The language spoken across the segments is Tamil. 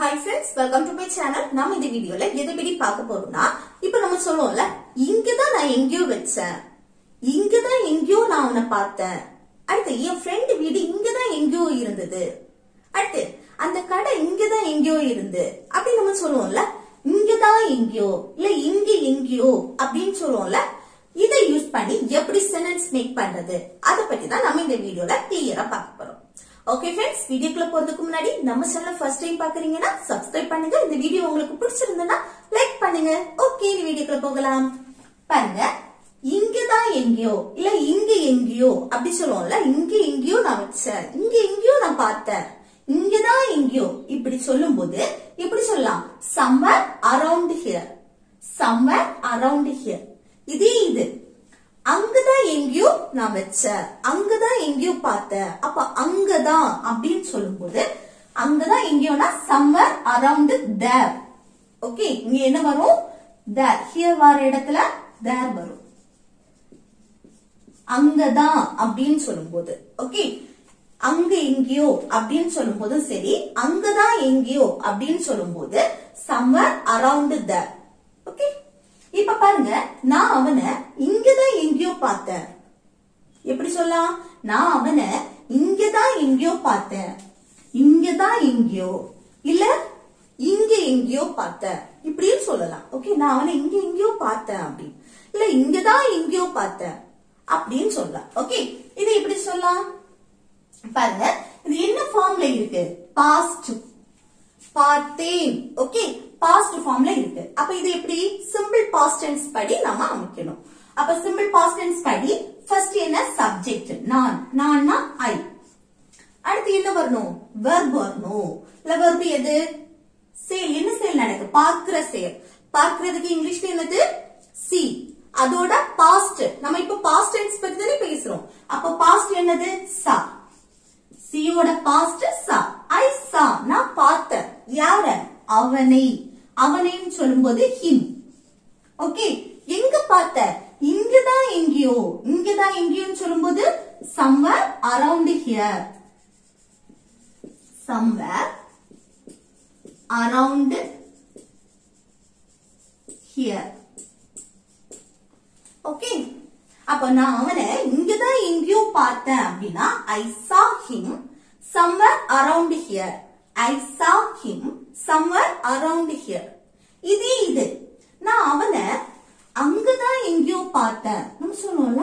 Hi friends, welcome to my channel. நாம இந்த வீடியோல எதை பத்தி பார்க்க போறோம்னா, இப்போ நம்ம சொல்லுவோம்ல, இங்க தான் நான் எங்கயோ வெச்சேன். இங்க தான் எங்கயோ நான் அவனை பார்த்தேன். அடுத்து என் ஃப்ரெண்ட் வீடு இங்க தான் எங்கயோ இருந்தது. அடுத்து அந்த கடை இங்க தான் எங்கயோ இருந்து. அப்படி நம்ம சொல்லுவோம்ல, இங்க தான் எங்கயோ இல்ல இங்க எங்கயோ அப்படினு சொல்லுவோம்ல. இதை யூஸ் பண்ணி எப்படி சென்டென்ஸ் மேக் பண்றது அத பத்தி தான் நம்ம இந்த வீடியோல கிளியரா பார்க்க போறோம். ஓகே फ्रेंड्स, வீடியோக்குள்ள போறதுக்கு முன்னாடி நம்ம சேனலை ஃபர்ஸ்ட் டைம் பாக்குறீங்கன்னா சப்ஸ்கிரைப் பண்ணுங்க. இந்த வீடியோ உங்களுக்கு பிடிச்சிருந்தா லைக் பண்ணுங்க. ஓகே, இந்த வீடியோக்குள்ள போகலாம். பாருங்க, இங்க தான் எங்கயோ இல்ல இங்க எங்கயோ அப்படி சொல்லுவோம்ல. இங்க எங்கயோ நான் வச்சேன், இங்க எங்கயோ நான் பார்த்தேன், இங்க தான் எங்கயோ இப்படி சொல்லும்போது எப்படி சொல்லலாம்? somewhere around here, somewhere around here. இது அங்கதான் எங்கயோ நான் வச்சேன், அங்கதான் எங்கயோ பார்த்தேன். அப்ப அங்கதான் அப்படின்னு சொல்லும்போது அங்கதான் எங்கயோனா somewhere around there. ஓகே, இங்க என்ன வரும்? there. here வர இடத்துல there வரும். அங்கதான் அப்படின்னு சொல்லும்போது ஓகே, அங்க எங்கயோ அப்படின்னு சொல்லும்போது சரி, அங்கதான் எங்கயோ அப்படின்னு சொல்லும்போது somewhere around there. ஓகே, இப்ப பாருங்க, நான் அவனை இங்கதான் எங்கயோ பார்த்தேன். எப்படி சொல்லலாம்? நான் அவனை இங்கதான் எங்கயோ பார்த்தேன், இங்கதான் எங்கயோ இல்ல இங்க எங்கயோ பார்த்தேன் இப்படியும் சொல்லலாம். ஓகே, நான் அவனை இங்க எங்கயோ பார்த்தேன் அப்படி இல்ல இங்கதான் எங்கயோ பார்த்தேன் அப்படின்னு சொல்லலாம். ஓகே, இது எப்படி சொல்லலாம்? பாருங்க, இது என்ன ஃபார்ம்ல இருக்கு? பாஸ்ட், பார்த்தேன். ஓகே, பாஸ்ட் ஃபார்ம்ல இருக்கு. அப்ப இது எப்படி? சிம்பிள் பாஸ்ட் டென்ஸ் படி நாம அமைக்கணும். அப்ப சிம்பிள் பாஸ்ட் டென்ஸ் படி ஃபர்ஸ்ட் என்ன? சப்ஜெக்ட் நான், நான்னா ஐ. அடுத்து என்ன வரணும்? வெர்ப் வரணும். இல்ல வெர்ப் எது? சேல். என்ன சேல் நடக்கு? பார்க்கிற செயல். பார்க்கிறதுக்கு இங்கிலீஷ்ல என்னது? see. அதோட பாஸ்ட், நம்ம இப்ப பாஸ்ட் டென்ஸ் பத்தி தானே பேசுறோம். அப்ப பாஸ்ட் என்னது? saw. see யோட பாஸ்ட் saw. I saw, நான் பார்த்தேன். யார? அவனை. அவனைன்னு சொல்லும்போது him. ஓகே, எங்க பார்த்த? இங்கதான் எங்கயோ, இங்கதான் எங்கயோன்னு சொல்லும்போது somewhere around here, somewhere around here. Okay, அப்ப நான் அவனை இங்கதான் எங்கயோ பார்த்தேன் அப்படின்னா I saw him somewhere around here. I saw him somewhere around here. இது நான் அவனை அங்கதான் எங்கயோ பார்த்தேன். நம்ம சொல்லுவோம்ல,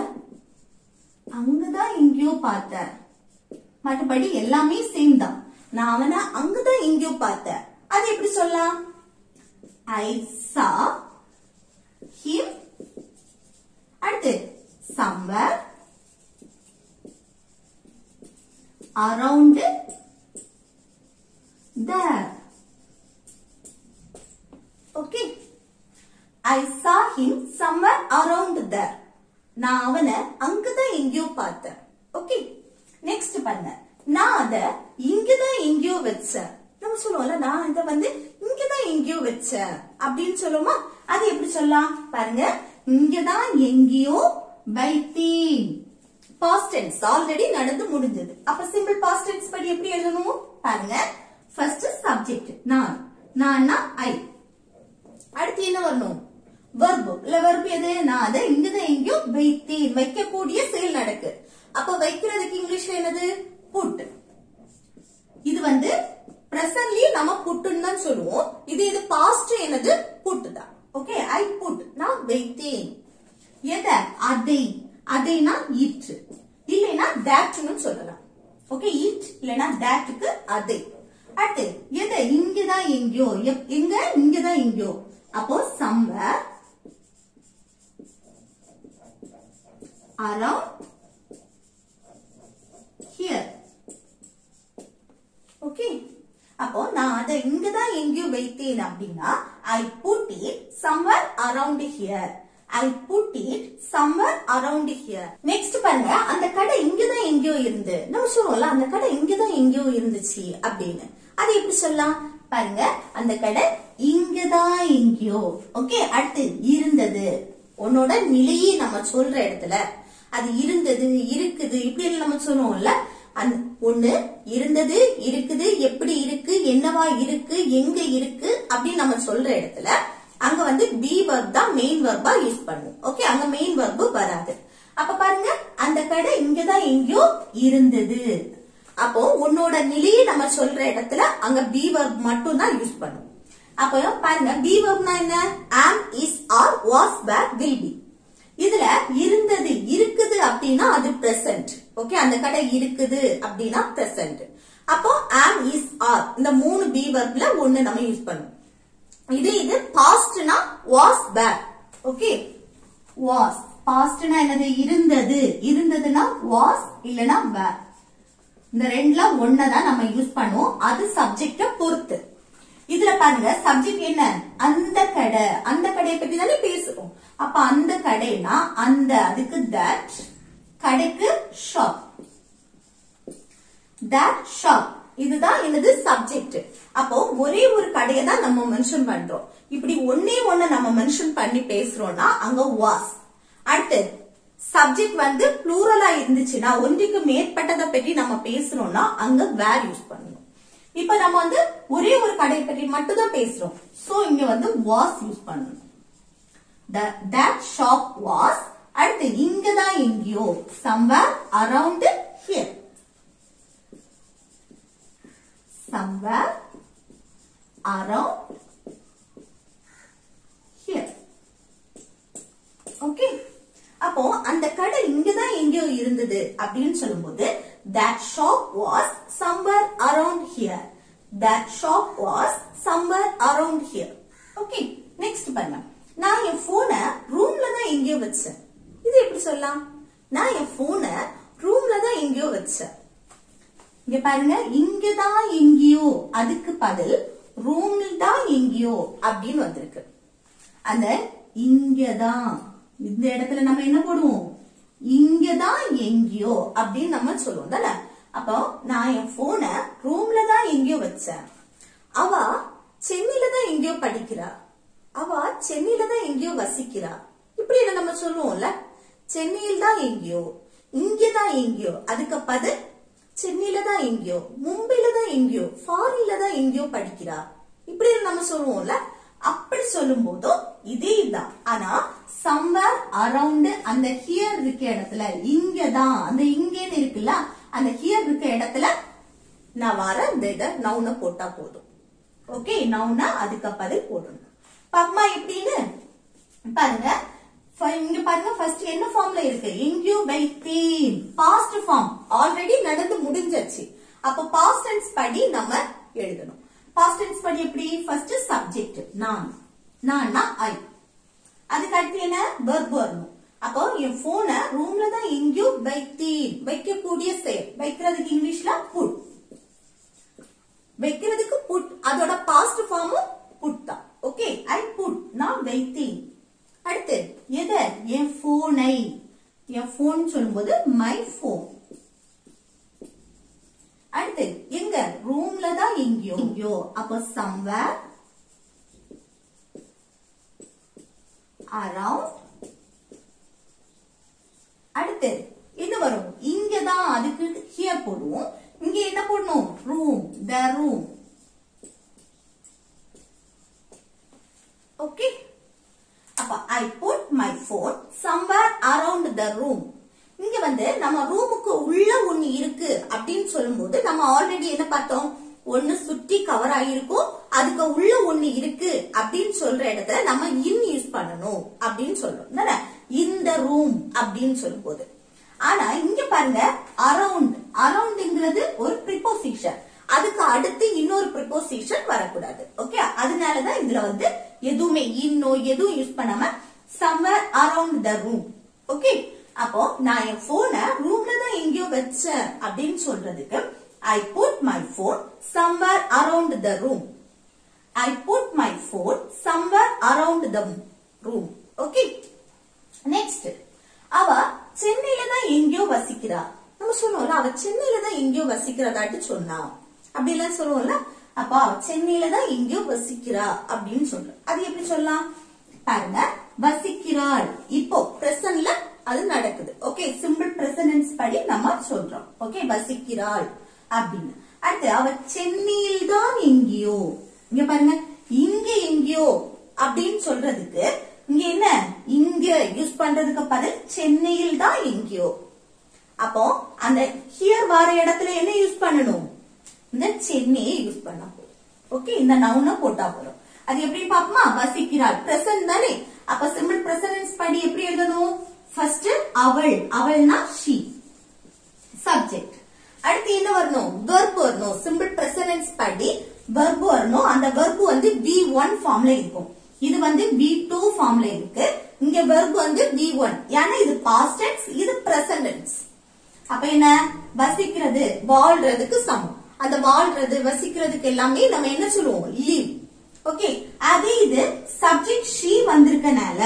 அங்கதான் எங்கயோ பார்த்தேன். மற்றபடி எல்லாமே சேம் தான். நான் அவனை அங்கதான் எங்கயோ பார்த்தேன். அது எப்படி சொல்லலாம்? I saw him. அடுத்து somewhere around there. Okay, I saw him somewhere around there. நான் அவனை அங்கதான் எங்கயோ பார்த்தேன். ஓகே, நெக்ஸ்ட் பாருங்க, நான் அத இங்கதான் எங்கயோ வச்சேன். நம்ம சொல்லுவோம்ல, நான் இத இங்கதான் எங்கயோ வச்சேன் அப்படின்னு சொல்லுவோமா? அது எப்படி சொல்லலாம்? பாருங்க, இங்கதான் எங்கயோ வைத்தேன். பாஸ்ட் டென்ஸ் ஆல்ரெடி நடந்து முடிஞ்சது. அப்ப சிம்பிள் பாஸ்ட் டென்ஸ் படி எப்படி எழுதணும்? பாருங்க, ஃபர்ஸ்ட் சப்ஜெக்ட் நான், நான்னா ஐ. அடுத்து என்ன வரணும்? வெர்ப். இல்ல வெர்ப் எது? நான் அதை இங்கதான் எங்கயோ வைத்தேன். வைக்கக்கூடிய செயல் நடக்கு. அப்ப வைக்கிறதுக்கு இங்கிலீஷ்ல என்னது? புட். இது பிரசன்ட்லி நம்ம புட்டுன்னு தான் சொல்லுவோம். இது பாஸ்ட் என்னது? புட் தான். ஓகே, ஐ புட், நான் வைத்தேன். எத? அதை. அதைனா இட், இல்லைன்னா தட்னு சொல்லலாம். ஓகே, இட் இல்லைன்னா தட்க்கு அதை. அடுத்து எது? இங்கதான் எங்கயோ. எங்க? இங்கதான் எங்கயோ. அப்போ somewhere around here. ஓகே, அப்போ நான் அதை இங்கதான் எங்கயோ வைத்தேன் அப்படின்னா I put it somewhere around here. I put it somewhere around here. Next பாருங்க, அந்த கடை இங்கதான் எங்கயோ இருந்து. நம்ம சொல்லுவோம்ல, அந்த கடை இங்கதான் எங்கயோ இருந்துச்சு அப்படின்னு. அது எப்படி சொல்லலாம்? பாருங்க, அந்த கடை இங்கதான் எங்கயோ. ஓகே, அடுத்து இருந்தது. உன்னோட நிலையை நம்ம சொல்ற இடத்துல அது இருந்தது, இருக்குது, இப்படி நம்ம சொல்லுவோம்ல, ஒண்ணு இருந்தது, இருக்குது, எப்படி இருக்கு, என்னவா இருக்கு, எங்க இருக்கு அப்படின்னு நம்ம சொல்ற இடத்துல அங்க வந்து பி வெர்ப் தான் மெயின் வெர்பா யூஸ் பண்ணுவோம். ஓகே, அங்க மெயின் வெர்ப் வராது. அப்ப பாருங்க, அந்த கடை இங்கதான் எங்கேயோ இருந்தது. அப்போ உன்னோட நிலையை நம்ம சொல்ற இடத்துல அங்க பி வெர்ப் மட்டும் தான் யூஸ் பண்ணுவோம். அப்போ பாருங்க, பி வெர்ப்னா என்ன? am, is, are, was, were, will be. இதுல இருந்தது, இருக்குது அப்படின்னா அது present. ஓகே, அந்த கடை இருக்குது அப்படின்னா present. அப்போ am, is, are இந்த 3 பி வெர்ப்ல ஒண்ணு நம்ம யூஸ் பண்ணுவோம். இது பாஸ்ட்னா was, were. ஓகே, was பாஸ்ட்னா என்னது? இருந்தது. இருந்ததுன்னா was இல்லனா were. இந்த ரெண்டுல ஒன்னதான் நம்ம யூஸ் பண்ணுவோம். அது சப்ஜெக்ட பொறுத்து. இதுல பாருங்க, சப்ஜெக்ட் என்ன? அந்த கடை. அந்த கடையை பத்தி தானே பேசுறோம். அப்ப அந்த கடைனா அந்த, அதுக்கு that, கடைக்கு shop. that shop இதுதான் என்னது? சப்ஜெக்ட். அப்போ ஒரே ஒரு கடையை தான் நம்ம மென்ஷன் பண்றோம். இப்படி ஒன்னே ஒண்ணு நம்ம மென்ஷன் பண்ணி பேசுறோம்னா அங்க was. அடுத்து சப்ஜெக்ட் வந்து ப்ளூரலா இருந்துச்சுன்னா, ஒன்றுக்கு மேற்பட்டதை பற்றி நம்ம பேசுறோம்னா அங்க were யூஸ் பண்ணணும். இப்ப நம்ம வந்து ஒரே ஒரு கடையை பற்றி மட்டும் தான் பேசுறோம். சோ இங்க வந்து was யூஸ் பண்ணணும். that shop was. அடுத்து இங்கதான் எங்கேயோ, somewhere around here. somewhere around here. Okay, அப்போ அந்த கடை இங்கதான் எங்கேயோ இருந்தது அப்படின்னு சொல்லும்போது that shop was somewhere around here. that shop was somewhere around here. Okay, next பாருங்க, நான் என் போனை ரூம்ல தான் எங்கேயோ வச்சேன். இது எப்படி சொல்லலாம்? நான் என் போனை ரூம்ல தான் எங்கேயோ வச்சேன். இங்க பாருங்க, இங்கதான் எங்கேயோ, அதுக்கு பதில் ரூம்ல தான் எங்கேயோ அப்படின்னு வந்திருக்கு. அந்த இங்கதான், இந்த இடத்துல நம்ம என்ன போடுவோம்? இங்கதான் எங்கேயோ அப்படின்னு நம்ம சொல்லுவோம் தானே. அப்போ நான் என் போனை ரூம்ல தான் எங்கேயோ வச்சேன். அவ சென்னையில தான் எங்கேயோ படிக்கிறா. அவ சென்னையில தான் எங்கேயோ வசிக்கிறா. இப்படி நம்ம சொல்லுவோம்ல, சென்னையில் தான் எங்கேயோ, இங்கதான் எங்கேயோ, அதுக்கு பதில் சென்னையில தான் எங்கேயோ, மும்பையில தான் எங்கேயோ, ஃபாரின்ல தான் எங்கேயோ படிக்கிறா. இப்படி நம்ம சொல்லுவோம்ல. அப்படி சொல்லும் போதும் இதே தான். ஆனா somewhere around அந்த here இருக்க இடத்துல, இங்கதான், அந்த இங்கேன்னு இருக்குல்ல, அந்த here இருக்க இடத்துல நான் வர இந்த நவுன போட்டா போதும். ஓகே, நவுன அதுக்கு பதில் போடணும். பாப்பமா எப்படின்னு பாருங்க. இங்க பாருங்க, ஃபர்ஸ்ட் என்ன ஃபார்ம்ல இருக்கு? எங்கேயோ வைத்தேன். பாஸ்ட் ஃபார்ம் ஆல்ரெடி நடந்து முடிஞ்சிருச்சு. அப்ப பாஸ்ட் டென்ஸ் படி நம்ம எழுதணும். பாஸ்ட் டென்ஸ் படி எப்படி? ஃபர்ஸ்ட் சப்ஜெக்ட் நான், நான்னா ஐ. அதுக்கு அடுத்து என்ன? வெர்ப் வரணும். அப்போ என் போனை ரூம்ல தான் எங்கேயோ வைத்தேன். வைக்கக்கூடிய செயல். வைக்கிறதுக்கு இங்கிலீஷ்ல புட். வைக்கிறதுக்கு புட். அதோட பாஸ்ட் ஃபார்மும் புட் தான். ஓகே, ஐ புட், நான் வைத்தேன். அடுத்து எது? என் போனை. என் போன் சொல்லும்போது மை போன். அடுத்து எங்க? ரூம்ல தான் எங்கேயோ. அப்ப somewhere around. அடுத்து என்ன வரும்? இங்கதான், அதுக்கு here போடுவோம். இங்க என்ன போடணும்? Room, the room. ஓகே, அப்ப I put my phone somewhere around the room. இங்க வந்து நம்ம ரூமுக்கு உள்ள ஒண்ணு இருக்கு அப்படின்னு சொல்லும்போது நம்ம ஆல்ரெடி என்ன பார்த்தோம்? ஒண்ணு சுத்தி கவர் ஆகிருக்கும், அதுக்கு உள்ள ஒண்ணு இருக்கு அப்படின்னு சொல்ற இடத்துல நம்ம இன் யூஸ் பண்ணணும் அப்படின்னு சொல்றோம். இந்த ரூம் அப்படின்னு சொல்லும் போது. ஆனா இங்க பாருங்க, அரவுண்ட். அரவுண்ட்ங்கிறது ஒரு ப்ரிபோசிஷன். அதுக்கு அடுத்து இன்னொரு ப்ரிபோசிஷன் வரக்கூடாது. ஓகே, அதனாலதான் இதுல வந்து எதுவுமே இன்னோ எதுவும் யூஸ் பண்ணாம somewhere around the room. Okay, அப்போ நான் என் போனை ரூம்ல தான் எங்கேயோ வச்சேன் அப்படின்னு சொல்றதுக்கு I put my phone somewhere around the room. I put my phone somewhere around the room. Okay, next அவ சென்னையில தான் எங்கேயோ வசிக்கிறா. நம்ம சொல்லுவோம்ல, அவ சென்னையில தான் எங்கேயோ வசிக்கிறதாட்டு சொன்னா. அப்படி எல்லாம் சொல்லுவோம்ல. அப்ப அவ சென்னையில தான் எங்கேயோ வசிக்கிறா அப்படின்னு சொல்றோம். அது எப்படி சொல்லலாம்? பாருங்க, வசிக்கிறாள். இப்போ பிரசன்ட்ல அது நடக்குது. ஓகே, சிம்பிள் பிரசன்ஸ் படி நம்ம சொல்றோம். ஓகே, வசிக்கிறாள் அப்படின்னு. அடுத்து அவ சென்னையில் தான் எங்கேயோ. இங்க பாருங்க, இங்க எங்கேயோ அப்படின்னு சொல்றதுக்கு இங்க என்ன, இங்க யூஸ் பண்றதுக்கு பதில் சென்னையில் தான் எங்கேயோ. அப்போ அந்த ஹியர் வர இடத்துல என்ன யூஸ் பண்ணணும், இந்த சென்னையை யூஸ் பண்ணா போதும். ஓகே, இந்த நவுன போட்டா போதும். அது எப்படி பாப்போமா, வசிக்கிறாள் பிரசன்ட் தானே. அப்ப சிம்பிள் பிரசன்ஸ் படி எப்படி எழுதணும், ஃபர்ஸ்ட் அவள், அவள்னா she, சப்ஜெக்ட். அடுத்து என்ன வரணும், verb வரணும். சிம்பிள் பிரசன்ஸ் படி verb வரணும். அந்த verb வந்து V1 ஃபார்ம்ல இருக்கும், இது வந்து V2 ஃபார்ம்ல இருக்கு. இங்க verb வந்து V1, ஏன்னா இது past tense, இது present tense. அப்ப என்ன, வசிக்கிறது வாழ்றதுக்கு சமம். அந்த வாழ்றது வசிக்கிறதுக்கு எல்லாமே நம்ம என்ன சொல்லுவோம், live. ஓகே, அதே இது சப்ஜெக்ட் she வந்திருக்கனால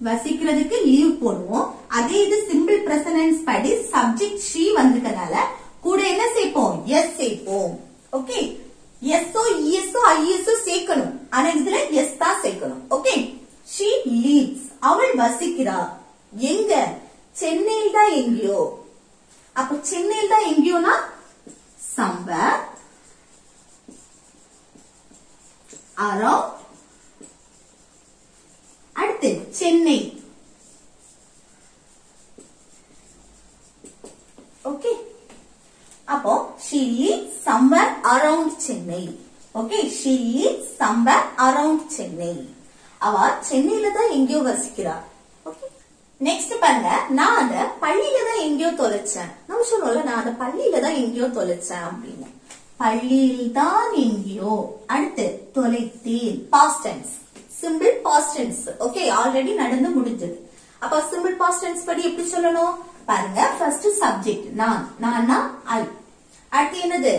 வசிக்கிறதுக்கு live போடுவோம். அதே இது சிம்பிள் பிரசன்ஸ் படி சப்ஜெக்ட் she வந்திருக்கனால கூட என்ன சேர்ப்போம், yes சேர்ப்போம். ஓகே, எஸ்ஓ இஎஸ்ஓ ஐஎஸ்ஓ சேர்க்கணும், ஆனா இதுல எஸ் தான் சேர்க்கணும். ஓகே, she lives, அவள் வசிக்கிறா. எங்க, சென்னையில் தான் எங்கேயோ. அப்ப சென்னையில் தான் எங்கேயோனா somewhere around. அடுத்து சென்னை. ஓகே, அப்போ she lives somewhere around Chennai. Okay, she lives somewhere around Chennai. அவ சென்னையில தான் எங்கேயோ வசிக்கிறா. ஓகே, நெக்ஸ்ட் பாருங்க, நான் அந்த பள்ளியில தான் எங்கேயோ தொலைச்சேன். நம்ம சொல்லுவோம்ல, நான் அந்த பள்ளியில தான் எங்கேயோ தொலைச்சேன் அப்படின்னு. பள்ளியில் தான் எங்கேயோ. அடுத்து தொலைத்தேன், past tense, simple past tense. Okay, already நடந்து முடிஞ்சது. அப்ப சிம்பிள் பாஸ்ட் டென்ஸ் படி எப்படி சொல்லணும் பாருங்க, ஃபர்ஸ்ட் சப்ஜெக்ட் நான், நான்னா ஐ. அடுத்து என்னது,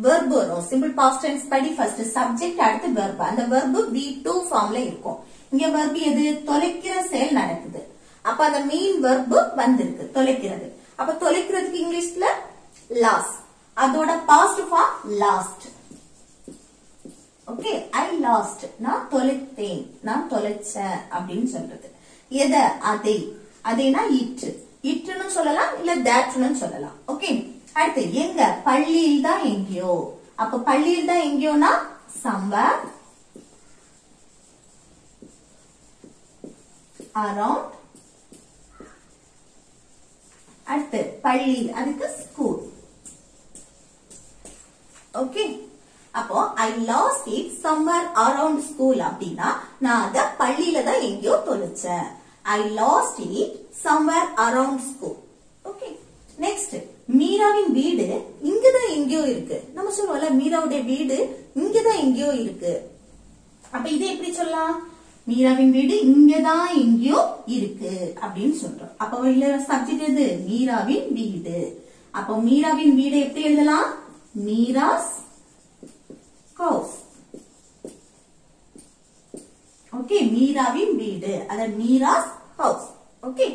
verb வரும். சிம்பிள் பாஸ்ட் டென்ஸ் படி ஃபர்ஸ்ட் சப்ஜெக்ட், அடுத்து verb. அந்த verb V2 ஃபார்ம்ல இருக்கும். இங்க verb எது, தொலைக்கிற செயல் நடக்குது. அப்ப அந்த மெயின் verb வந்திருக்கு, தொலைக்கிறது. அப்ப தொலைக்கிறதுக்கு இங்கிலீஷ்ல loss, அதோட past form lost. Okay, I lost, நான் தொலைத்தேன், நான் தொலைச்சேன் அப்படின்னு சொல்றது. எத, அதை, அதைனா இட், இட்னு சொல்லலாம், இல்ல தட்னு சொல்லலாம். ஓகே, அடுத்து எங்க, பள்ளியில் தான் எங்கேயோ. அப்ப பள்ளியில் தான் எங்கேயோனா somewhere around. அடுத்து பள்ளி, அதுக்கு ஸ்கூல். ஓகே, அப்போ I lost it somewhere around school அப்படின்னா நான் அத பள்ளியில தான் எங்கேயோ தொலைச்சேன். I lost it somewhere around school. Okay, next மீராவின் வீடு இங்கதான் எங்கேயோ இருக்கு. நம்ம சொல்லுவோம்ல, மீராவுடைய வீடு இங்கதான் எங்கேயோ இருக்கு. அப்ப இதை எப்படி சொல்லலாம், மீராவின் வீடு இங்கதான் எங்கேயோ இருக்கு அப்படின்னு சொல்றோம். அப்ப இல்ல சப்ஜெக்ட் எது, மீராவின் வீடு. அப்போ மீராவின் வீடு எப்படி எழுதலாம், மீராஸ் ஹவுஸ். ஓகே, மீராவின் வீடு, அத Meera's house. Okay,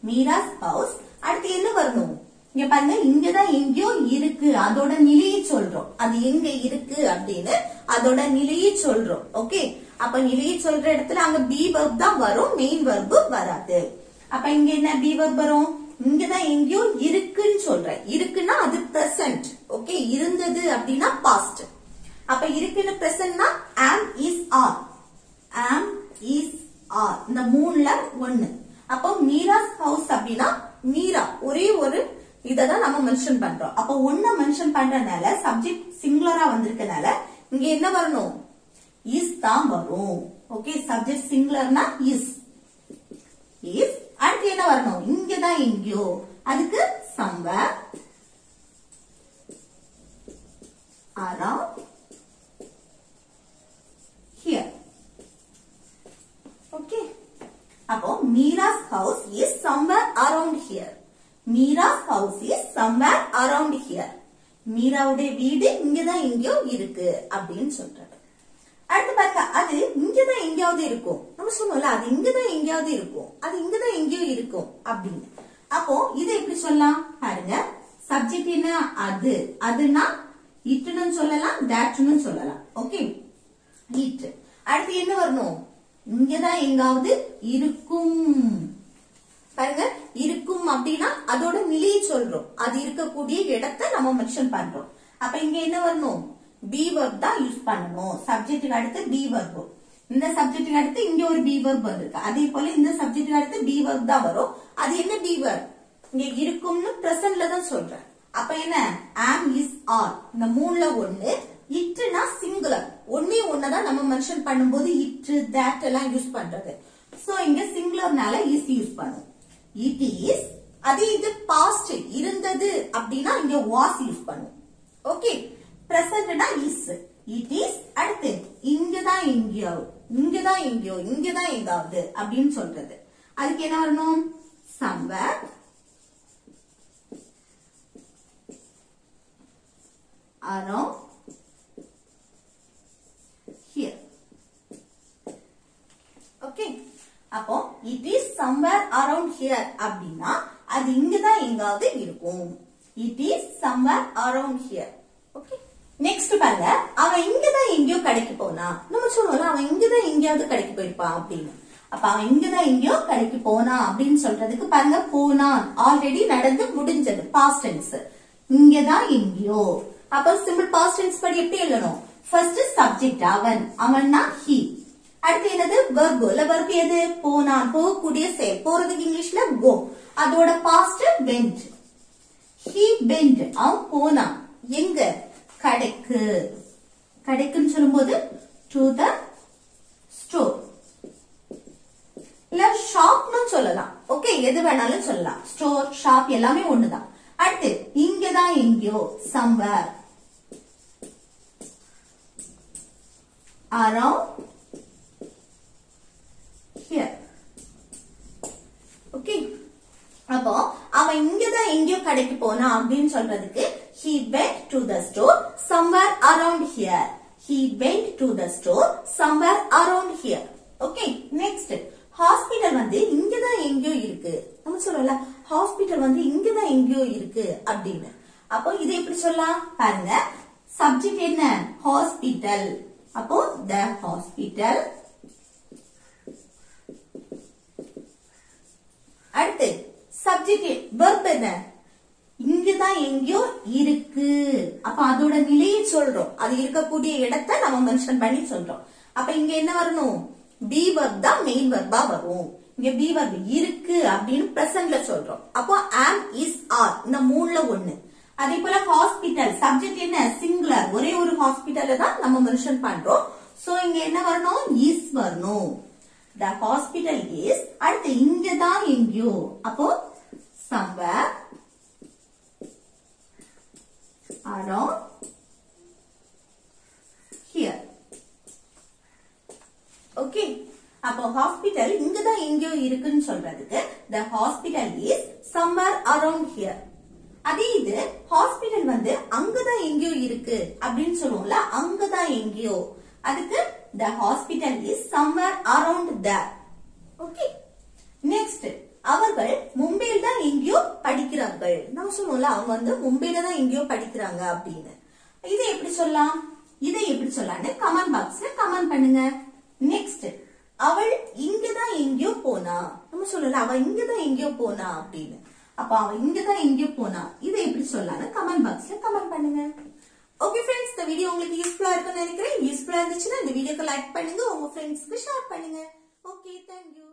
Meera's house. அடுத்து என்ன வரணும், இங்க பாருங்க, இங்கதான் எங்கேயோ இருக்கு, அதோட நிலையை சொல்றோம். அது எங்க இருக்கு அப்படின்னு அதோட நிலையை சொல்றோம். ஓகே, அப்ப நிலையை சொல்ற இடத்துல அங்க பி verb தான் வரும், மெயின் verb வராது. அப்ப இங்க என்ன பி verb வரும், இங்கதான் எங்கேயோ இருக்குன்னு சொல்றேன். இருக்குன்னா அது பிரசன்ட். ஓகே, இருந்தது அப்படின்னா பாஸ்ட். அப்ப இருக்குன்னு பிரசன்ட்னா am, is, are. am, is, are, இந்த மூணுல ஒண்ணு. அப்போ மீராஸ் ஹவுஸ் அப்படின்னா மீரா ஒரே ஒரு இததான் நம்ம மென்ஷன் பண்றோம். அப்ப ஒண்ணு மென்ஷன் பண்றதுனால சப்ஜெக்ட் சிங்குலரா வந்திருக்கனால இங்க என்ன வரணும், இஸ் தான் வரும். ஓகே, சப்ஜெக்ட் சிங்குலர்னா இஸ், இஸ். அடுத்து என்ன வரணும், இங்கதான் எங்கேயோ, அதுக்கு somewhere around here. ஓகே, அப்போ Meera's house is somewhere around here. Meera's house is somewhere around here. மீராவுடைய வீடு இங்கதான் எங்கேயோ இருக்கு அப்படின்னு சொல்றது. அடுத்து பாருங்க, அது இங்கதான் எங்கேயாவது இருக்கும். நம்ம சொல்லுவோம்ல, அது இங்கதான் எங்கேயாவது இருக்கும், அது இங்கதான் எங்கேயோ இருக்கும் அப்படின்னு. அப்போ இதை எப்படி சொல்லலாம் பாருங்க, சப்ஜெக்ட் என்ன, அது, அதுனா இட்னு சொல்லலாம், தட்னு சொல்லலாம். Okay, it. அடுத்து என்ன வரணும், இங்கதான் எங்காவது இருக்கும். பாருங்க இருக்கும் அப்படின்னா அதோட நிலையை சொல்றோம், அது இருக்கக்கூடிய இடத்தை நம்ம மென்ஷன் பண்றோம். அப்ப இங்க என்ன வரணும், பி வெர்ப் தான் யூஸ் பண்ணணும். சப்ஜெக்ட்டுக்கு அடுத்து பி வெர்ப், இந்த சப்ஜெக்ட்டுக்கு அடுத்து இங்க ஒரு பி வெர்ப் இருக்கு, அதே போல இந்த சப்ஜெக்ட்டுக்கு அடுத்து பி வெர்ப் தான் வரும். அது என்ன பி வெர்ப், இங்க இருக்கும்னு பிரசன்ட்ல தான் சொல்றேன். அப்ப என்ன am is are இந்த மூணுல ஒண்ணு, இட்னா சிங்குலர், ஒன்னே ஒன்னதான் நம்ம மென்ஷன் பண்ணும்போது இட் that எல்லாம் யூஸ் பண்றது. சோ இங்க சிங்குலர்னால இஸ் யூஸ் பண்ணும். இட் இஸ், அதே இது பாஸ்ட் இருந்தது அப்படின்னா இங்க வாஸ் யூஸ் பண்ணும். ஓகே, பிரசன்ட்னா இஸ், இட் இஸ். அடுத்து இங்கதான் எங்கேயோ, இங்கதான் எங்கேயோ, இங்கதான் எங்காவது அப்படின்னு சொல்றது. அதுக்கு என்ன வரணும், somewhere around here. Okay, அப்போ it is somewhere around here அப்படின்னா அது இங்கதான் எங்காவது இருக்கும். It is somewhere around here. Okay, next பாருங்க, அவன் இங்கதான் எங்கேயோ கடைக்கு போனா. நம்ம சொல்லுவோம்ல அவன் இங்கதான் எங்கேயாவது கடைக்கு போயிருப்பான் அப்படின்னு. அப்ப அவன் இங்கதான் எங்கேயோ கடைக்கு போனா அப்படின்னு சொல்றதுக்கு பாருங்க, போனான் ஆல்ரெடி நடந்து முடிஞ்சது, பாஸ்ட் டென்ஸ். இங்கதான் எங்கேயோ, அப்ப சிம்பிள் பாஸ்ட் டென்ஸ் படி எப்படி எழுதணும், ஃபர்ஸ்ட் சப்ஜெக்ட் அவன், அவன்னா he. அடுத்து என்னது verb, verb எது, போனான், போகக்கூடிய செயல், போறதுக்கு இங்கிலீஷ்ல go, அதோட பாஸ்ட் went. he went, அவன் போனான் எங்க, கடைக்கு. கடைக்குன்னு சொல்லும்போது to the store, இல்ல ஷாப்னு சொல்லலாம். ஓகே, எது வேணாலும் சொல்லலாம், ஸ்டோர் ஷாப் எல்லாமே ஒண்ணுதான். அடுத்து இங்கதான் எங்கேயோ, somewhere around here. ஓகே, அப்போ அவன் இங்கதான் எங்கேயோ கடைக்கு போனா அப்படின்னு சொல்றதுக்கு he went to the store somewhere around here. He went to the store somewhere around here. Okay, next hospital வந்து இங்கதான் எங்கேயோ இருக்கு. நம்ம சொல்லல ஹாஸ்பிடல் வந்து இங்கதான் எங்கேயோ இருக்கு அப்படின்னு. அப்போ இதை எப்படி சொல்லலாம் பாருங்க, சப்ஜெக்ட் என்ன, ஹாஸ்பிடல். அப்போ the hospital. அடுத்து சப்ஜெக்ட் verb என்ன, இங்கதான் எங்கேயோ இருக்கு. அப்ப அதோட நிலையை சொல்றோம், அது இருக்கக்கூடிய இடத்தை நம்ம மென்ஷன் பண்ணி சொல்றோம். அப்ப இங்க என்ன வரணும், பி வெர்ப் தான் மெயின் வெர்பா வரும். இங்க பி வெர்ப் இருக்கு அப்படின்னு பிரசன்ட்ல சொல்றோம். அப்போ am is are இந்த மூணுல ஒண்ணு. அதே போல ஹாஸ்பிடல் சப்ஜெக்ட் என்ன, சிங்குலர், ஒரே ஒரு ஹாஸ்பிடல்ல தான் நம்ம மென்ஷன் பண்றோம். சோ இங்க என்ன வரணும், is வரணும். the hospital is. அடுத்து இங்கதான் எங்கேயோ, அப்போ somewhere around here. ஓகே, அப்போ ஹாஸ்பிடல் இங்கதான் எங்கேயோ இருக்குன்னு சொல்றதுக்கு the hospital is somewhere around here. அதே இது ஹாஸ்பிடல் வந்து அங்கதான் எங்கேயோ இருக்கு அப்படின்னு சொல்லுவோம்ல, அங்கதான் எங்கேயோ, அதுக்கு the hospital is somewhere around there. Okay, next அவர்கள் மும்பையில் தான் எங்கேயோ படிக்கிறார்கள். நான் சொல்லுவோம்ல அவங்க வந்து மும்பையில தான் எங்கேயோ படிக்கிறாங்க அப்படின்னு. இதை எப்படி சொல்லலாம், இதை எப்படி சொல்லலாம்னு கமெண்ட் பாக்ஸ்ல கமெண்ட் பண்ணுங்க. நெக்ஸ்ட் அவள் இங்கதான் எங்கேயோ போனா. நம்ம சொல்லல அவ இங்கதான் எங்கேயோ போனா அப்படின்னு. அப்ப அவ இங்கதான் எங்கேயோ போனா, இதை எப்படி சொல்லலாம்னு கமெண்ட் பாக்ஸ்ல கமெண்ட் பண்ணுங்க. ஓகே ஃப்ரெண்ட்ஸ், இந்த வீடியோ உங்களுக்கு யூஸ்ஃபுல்லா இருக்கும்னு நினைக்கிறேன். யூஸ்ஃபுல்லா இருந்துச்சுன்னா இந்த வீடியோக்கு லைக் பண்ணுங்க, உங்க ஃப்ரெண்ட்ஸ்க்கு ஷேர் பண்ணுங்க. Okay, thank you.